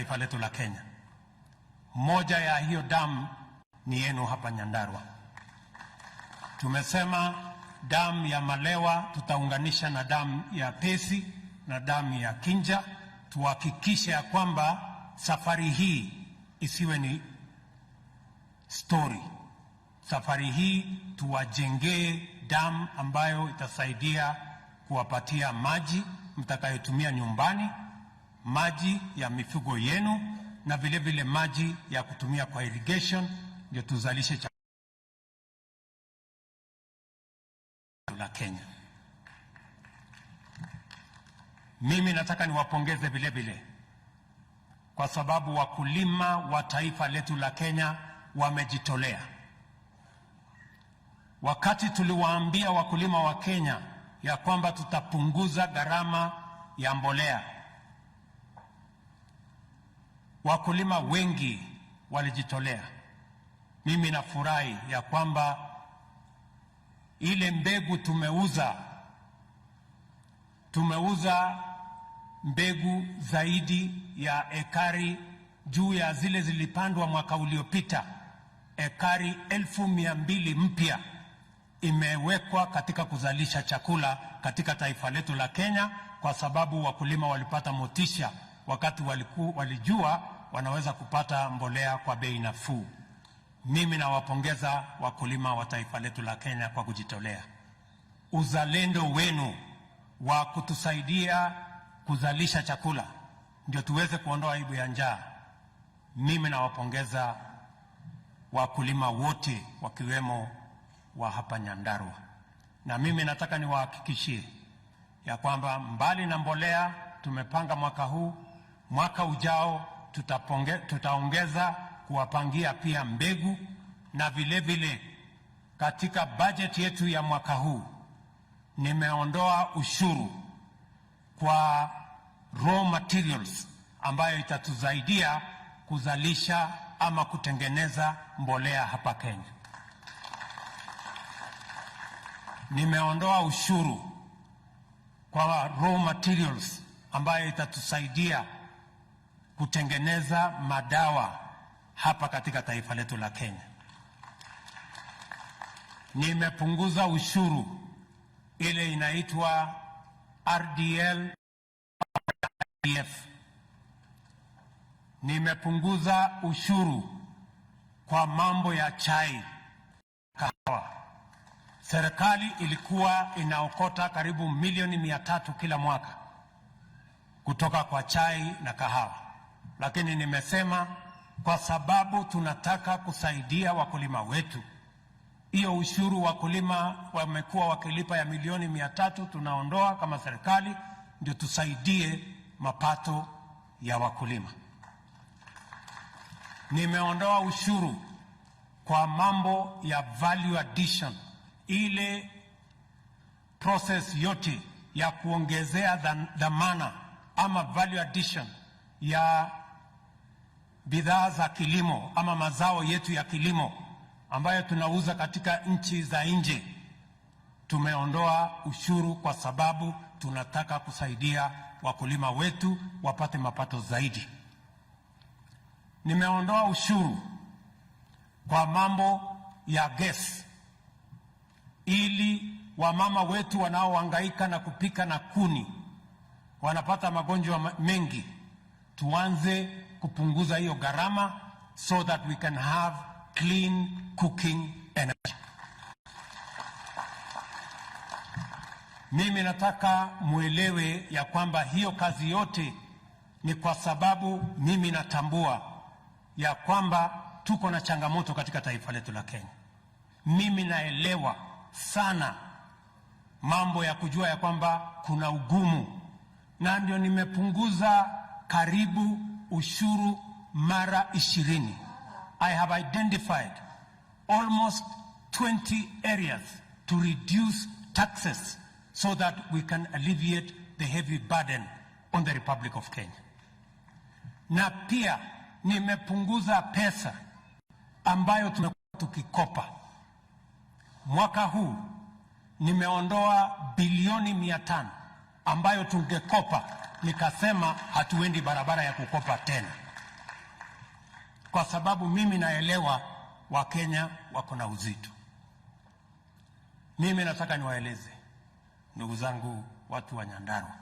taifa letu la Kenya. Moja ya hiyo damu ni yenu hapa Nyandarua. Tumesema damu ya Malewa tutaunganisha na damu ya Pesi na damu ya Kinja, tuhakikishe ya kwamba safari hii isiwe ni story. Safari hii tuwajengee damu ambayo itasaidia kuwapatia maji mtakayotumia nyumbani, maji ya mifugo yenu, na vile vile maji ya kutumia kwa irrigation, ndio tuzalishe chakula la Kenya. Mimi nataka niwapongeze vile vile kwa sababu wakulima wa taifa letu la Kenya wamejitolea. Wakati tuliwaambia wakulima wa Kenya ya kwamba tutapunguza gharama ya mbolea, wakulima wengi walijitolea. Mimi nafurahi ya kwamba ile mbegu tumeuza mbegu zaidi ya ekari juu ya zile zilipandwa mwaka uliopita. Ekari 1200 mpya imewekwa katika kuzalisha chakula katika taifa letu la Kenya, kwa sababu wakulima walipata motisha wakati walijua wanaweza kupata mbolea kwa bei nafuu. Mimi nawapongeza wakulima wa taifa letu la Kenya kwa kujitolea. Uzalendo wenu wa kutusaidia kuzalisha chakula ndio tuweze kuondoa aibu ya njaa. Mimi nawapongeza wakulima wote wakiwemo wa hapa Nyandarua. Na mimi nataka niwahakikishie ya kwamba mbali na mbolea tumepanga mwaka huu, mwaka ujao tutaongeza kuwapangia pia mbegu, na vile vile katika budget yetu ya mwaka huu nimeondoa ushuru kwa raw materials ambayo itatusaidia kuzalisha ama kutengeneza mbolea hapa Kenya. Nimeondoa ushuru kwa raw materials ambayo itatusaidia kutengeneza madawa hapa katika taifa letu la Kenya. Nimepunguza ushuru ile inaitwa RDL. Nimepunguza ushuru kwa mambo ya chai, kahawa. Serikali ilikuwa inaokota karibu milioni 300 kila mwaka kutoka kwa chai na kahawa, lakini nimesema kwa sababu tunataka kusaidia wakulima wetu, hiyo ushuru wakulima wamekuwa wakilipa ya milioni 300 tunaondoa kama serikali, ndio tusaidie mapato ya wakulima. Nimeondoa ushuru kwa mambo ya value addition, ile process yote ya kuongezea dhamana ama value addition ya bidhaa za kilimo ama mazao yetu ya kilimo ambayo tunauza katika nchi za nje. Tumeondoa ushuru kwa sababu tunataka kusaidia wakulima wetu wapate mapato zaidi. Nimeondoa ushuru kwa mambo ya gas ili wamama wetu wanaohangaika na kupika na kuni wanapata magonjwa mengi. Tuanze kupunguza hiyo gharama so that we can have clean cooking energy. Mimi nataka muelewe ya kwamba hiyo kazi yote ni kwa sababu mimi natambua ya kwamba tuko na changamoto katika taifa letu la Kenya. Mimi naelewa sana mambo ya kujua ya kwamba kuna ugumu, na ndio nimepunguza karibu ushuru mara 20. I have identified almost 20 areas to reduce taxes so that we can alleviate the heavy burden on the Republic of Kenya. Na pia nimepunguza pesa ambayo tumekuwa tukikopa. Mwaka huu nimeondoa bilioni 500 ambayo tungekopa, nikasema hatuendi barabara ya kukopa tena. kwa sababu mimi naelewa Wakenya wako na uzito. Mimi nataka niwaeleze ndugu zangu, watu wa Nyandarua,